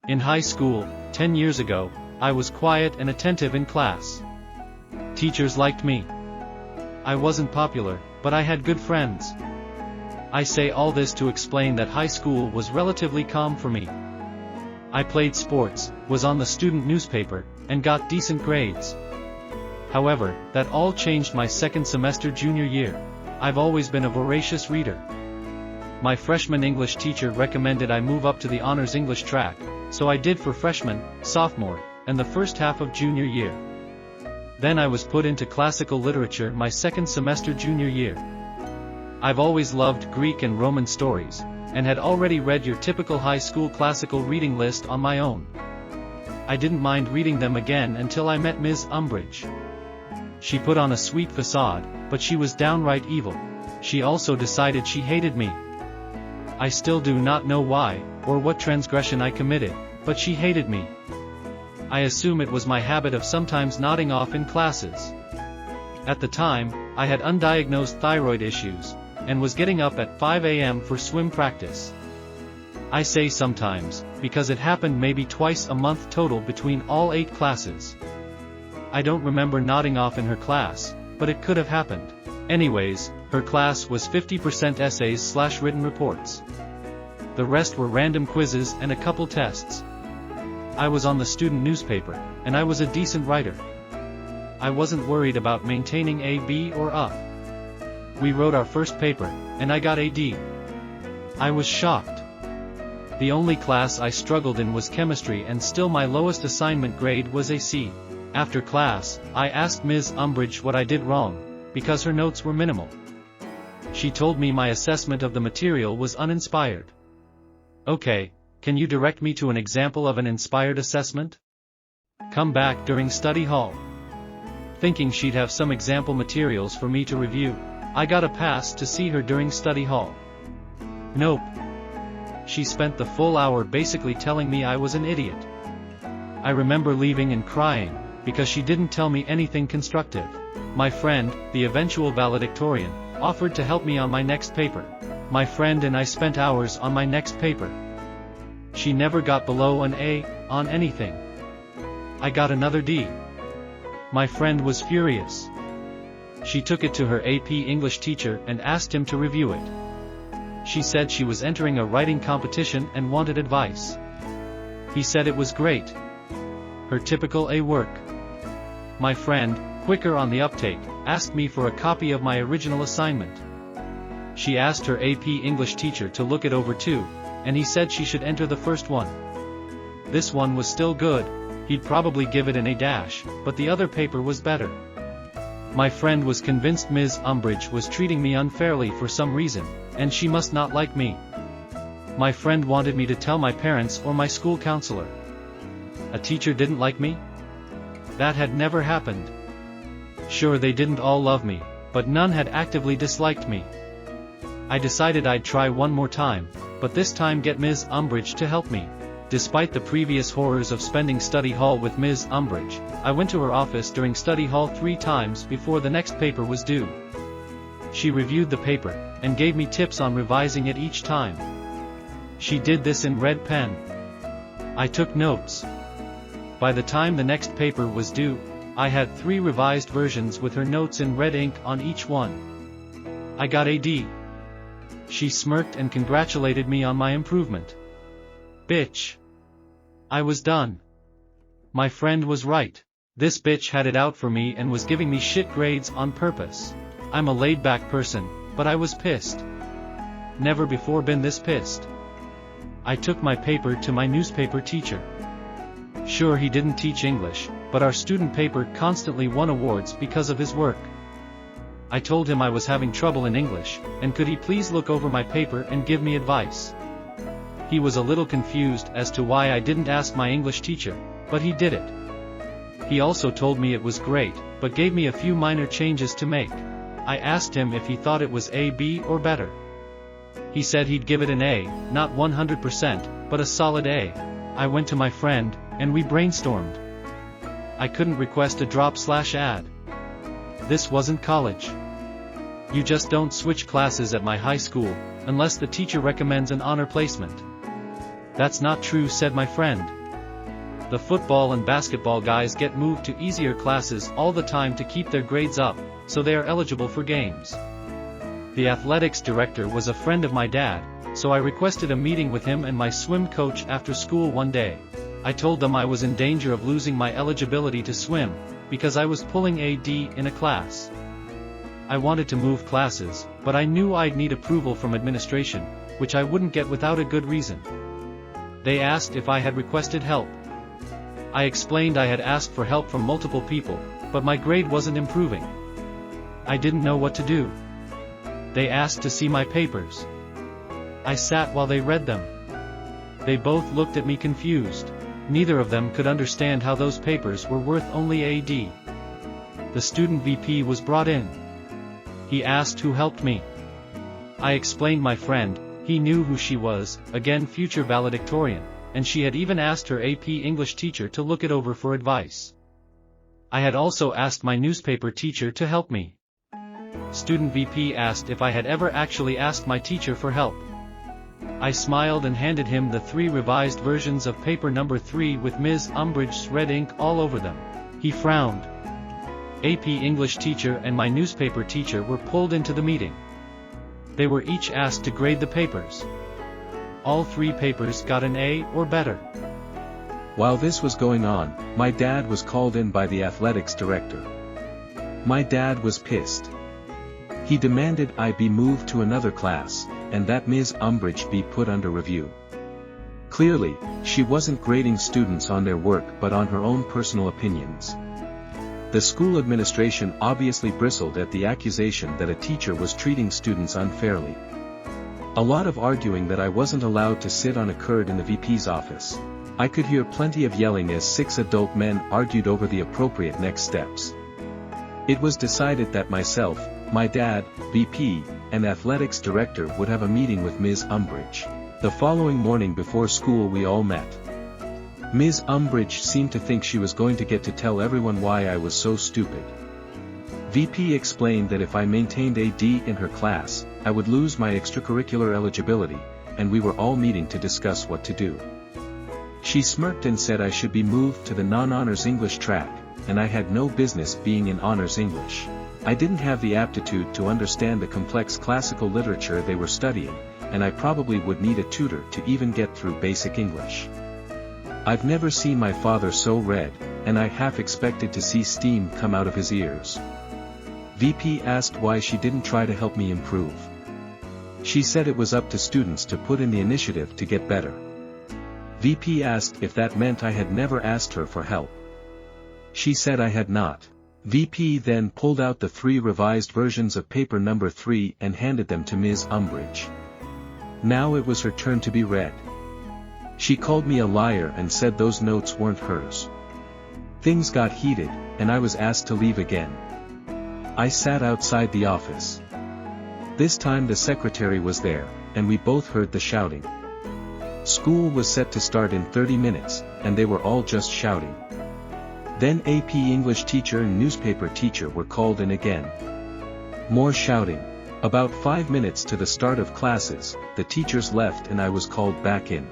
In high school, 10 years ago, I was quiet and attentive in class. Teachers liked me. I wasn't popular, but I had good friends. I say all this to explain that high school was relatively calm for me. I played sports, was on the student newspaper, and got decent grades. However, that all changed my second semester junior year. I've always been a voracious reader. My freshman English teacher recommended I move up to the honors English track, so I did for freshman, sophomore, and the first half of junior year. Then I was put into classical literature my second semester junior year. I've always loved Greek and Roman stories, and had already read your typical high school classical reading list on my own. I didn't mind reading them again until I met Ms. Umbridge. She put on a sweet facade, but she was downright evil. She also decided she hated me. I still do not know why, or what transgression I committed, but she hated me. I assume it was my habit of sometimes nodding off in classes. At the time, I had undiagnosed thyroid issues, and was getting up at 5 a.m. for swim practice. I say sometimes, because it happened maybe twice a month total between all 8 classes. I don't remember nodding off in her class, but it could have happened. Anyways, her class was 50% essays/written reports. The rest were random quizzes and a couple tests. I was on the student newspaper, and I was a decent writer. I wasn't worried about maintaining a B or a. We wrote our first paper, and I got a D. I was shocked. The only class I struggled in was chemistry, and still my lowest assignment grade was a C. After class, I asked Ms. Umbridge what I did wrong, because her notes were minimal. She told me my assessment of the material was uninspired. Okay, can you direct me to an example of an inspired assessment? Come back during study hall. Thinking she'd have some example materials for me to review, I got a pass to see her during study hall. Nope. She spent the full hour basically telling me I was an idiot. I remember leaving and crying, because she didn't tell me anything constructive. My friend, the eventual valedictorian, offered to help me on my next paper. My friend and I spent hours on my next paper. She never got below an A on anything. I got another D. My friend was furious. She took it to her AP English teacher and asked him to review it. She said she was entering a writing competition and wanted advice. He said it was great. Her typical A work. My friend, quicker on the uptake, asked me for a copy of my original assignment. She asked her AP English teacher to look it over too, and he said she should enter the first one. This one was still good, he'd probably give it an A-, but the other paper was better. My friend was convinced Ms. Umbridge was treating me unfairly for some reason, and she must not like me. My friend wanted me to tell my parents or my school counselor. A teacher didn't like me? That had never happened. Sure, they didn't all love me, but none had actively disliked me. I decided I'd try one more time, but this time get Ms. Umbridge to help me. Despite the previous horrors of spending study hall with Ms. Umbridge, I went to her office during study hall 3 times before the next paper was due. She reviewed the paper, and gave me tips on revising it each time. She did this in red pen. I took notes. By the time the next paper was due, I had 3 revised versions with her notes in red ink on each one. I got a D. She smirked and congratulated me on my improvement. Bitch. I was done. My friend was right. This bitch had it out for me and was giving me shit grades on purpose. I'm a laid-back person, but I was pissed. Never before been this pissed. I took my paper to my newspaper teacher. Sure, he didn't teach English, but our student paper constantly won awards because of his work. I told him I was having trouble in English, and could he please look over my paper and give me advice. He was a little confused as to why I didn't ask my English teacher, but he did it. He also told me it was great, but gave me a few minor changes to make. I asked him if he thought it was A, B, or better. He said he'd give it an A, not 100%, but a solid A. I went to my friend, and we brainstormed. I couldn't request a drop/add. This wasn't college. You just don't switch classes at my high school, unless the teacher recommends an honor placement. That's not true, said my friend. The football and basketball guys get moved to easier classes all the time to keep their grades up, so they are eligible for games. The athletics director was a friend of my dad, so I requested a meeting with him and my swim coach after school one day. I told them I was in danger of losing my eligibility to swim, because I was pulling a D in a class. I wanted to move classes, but I knew I'd need approval from administration, which I wouldn't get without a good reason. They asked if I had requested help. I explained I had asked for help from multiple people, but my grade wasn't improving. I didn't know what to do. They asked to see my papers. I sat while they read them. They both looked at me confused. Neither of them could understand how those papers were worth only a D. The student VP was brought in. He asked who helped me. I explained my friend. He knew who she was, again future valedictorian, and she had even asked her AP English teacher to look it over for advice. I had also asked my newspaper teacher to help me. Student VP asked if I had ever actually asked my teacher for help. I smiled and handed him the 3 revised versions of paper number 3 with Ms. Umbridge's red ink all over them. He frowned. AP English teacher and my newspaper teacher were pulled into the meeting. They were each asked to grade the papers. All 3 papers got an A or better. While this was going on, my dad was called in by the athletics director. My dad was pissed. He demanded I be moved to another class, and that Ms. Umbridge be put under review. Clearly, she wasn't grading students on their work but on her own personal opinions. The school administration obviously bristled at the accusation that a teacher was treating students unfairly. A lot of arguing that I wasn't allowed to sit on occurred in the VP's office. I could hear plenty of yelling as 6 adult men argued over the appropriate next steps. It was decided that myself, my dad, VP, and athletics director would have a meeting with Ms. Umbridge. The following morning before school we all met. Ms. Umbridge seemed to think she was going to get to tell everyone why I was so stupid. VP explained that if I maintained a D in her class, I would lose my extracurricular eligibility, and we were all meeting to discuss what to do. She smirked and said I should be moved to the non-honors English track, and I had no business being in honors English. I didn't have the aptitude to understand the complex classical literature they were studying, and I probably would need a tutor to even get through basic English. I've never seen my father so red, and I half expected to see steam come out of his ears. VP asked why she didn't try to help me improve. She said it was up to students to put in the initiative to get better. VP asked if that meant I had never asked her for help. She said I had not. VP then pulled out the 3 revised versions of paper number 3 and handed them to Ms. Umbridge. Now it was her turn to be read. She called me a liar and said those notes weren't hers. Things got heated, and I was asked to leave again. I sat outside the office. This time the secretary was there, and we both heard the shouting. School was set to start in 30 minutes, and they were all just shouting. Then AP English teacher and newspaper teacher were called in again. More shouting. About 5 minutes to the start of classes, the teachers left and I was called back in.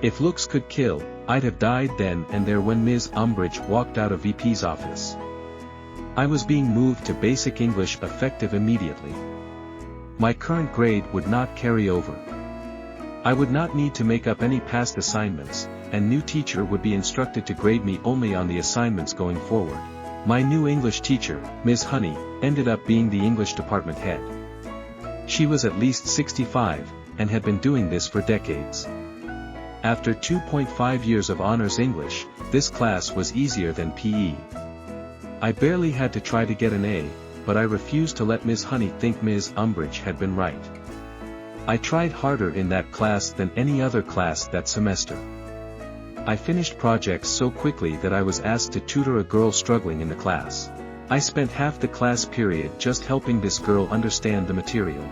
If looks could kill, I'd have died then and there when Ms. Umbridge walked out of VP's office. I was being moved to basic English effective immediately. My current grade would not carry over. I would not need to make up any past assignments, and new teacher would be instructed to grade me only on the assignments going forward. My new English teacher, Ms. Honey, ended up being the English department head. She was at least 65, and had been doing this for decades. After 2.5 years of honors English, this class was easier than PE. I barely had to try to get an A, but I refused to let Ms. Honey think Ms. Umbridge had been right. I tried harder in that class than any other class that semester. I finished projects so quickly that I was asked to tutor a girl struggling in the class. I spent half the class period just helping this girl understand the material.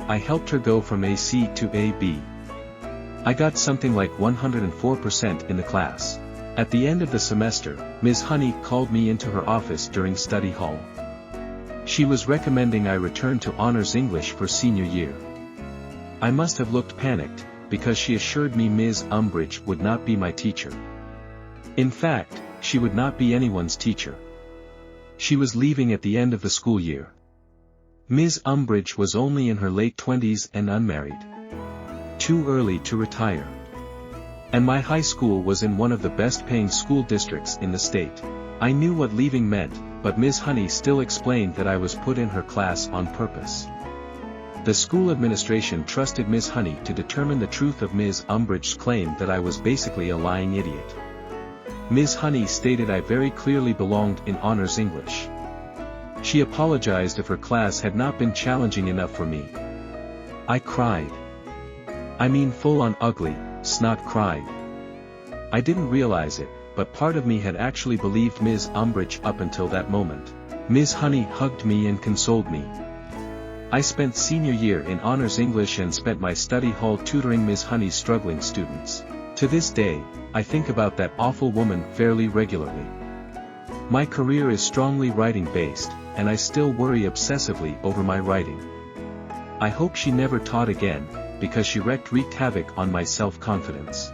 I helped her go from a C to a B. I got something like 104% in the class. At the end of the semester, Ms. Honey called me into her office during study hall. She was recommending I return to honors English for senior year. I must have looked panicked, because she assured me Ms. Umbridge would not be my teacher. In fact, she would not be anyone's teacher. She was leaving at the end of the school year. Ms. Umbridge was only in her late 20s and unmarried. Too early to retire. And my high school was in one of the best-paying school districts in the state. I knew what leaving meant, but Ms. Honey still explained that I was put in her class on purpose. The school administration trusted Ms. Honey to determine the truth of Ms. Umbridge's claim that I was basically a lying idiot. Ms. Honey stated I very clearly belonged in honors English. She apologized if her class had not been challenging enough for me. I cried. I mean full-on ugly, snot cried. I didn't realize it, but part of me had actually believed Ms. Umbridge up until that moment. Ms. Honey hugged me and consoled me. I spent senior year in honors English and spent my study hall tutoring Ms. Honey's struggling students. To this day, I think about that awful woman fairly regularly. My career is strongly writing-based, and I still worry obsessively over my writing. I hope she never taught again, because she wreaked havoc on my self-confidence.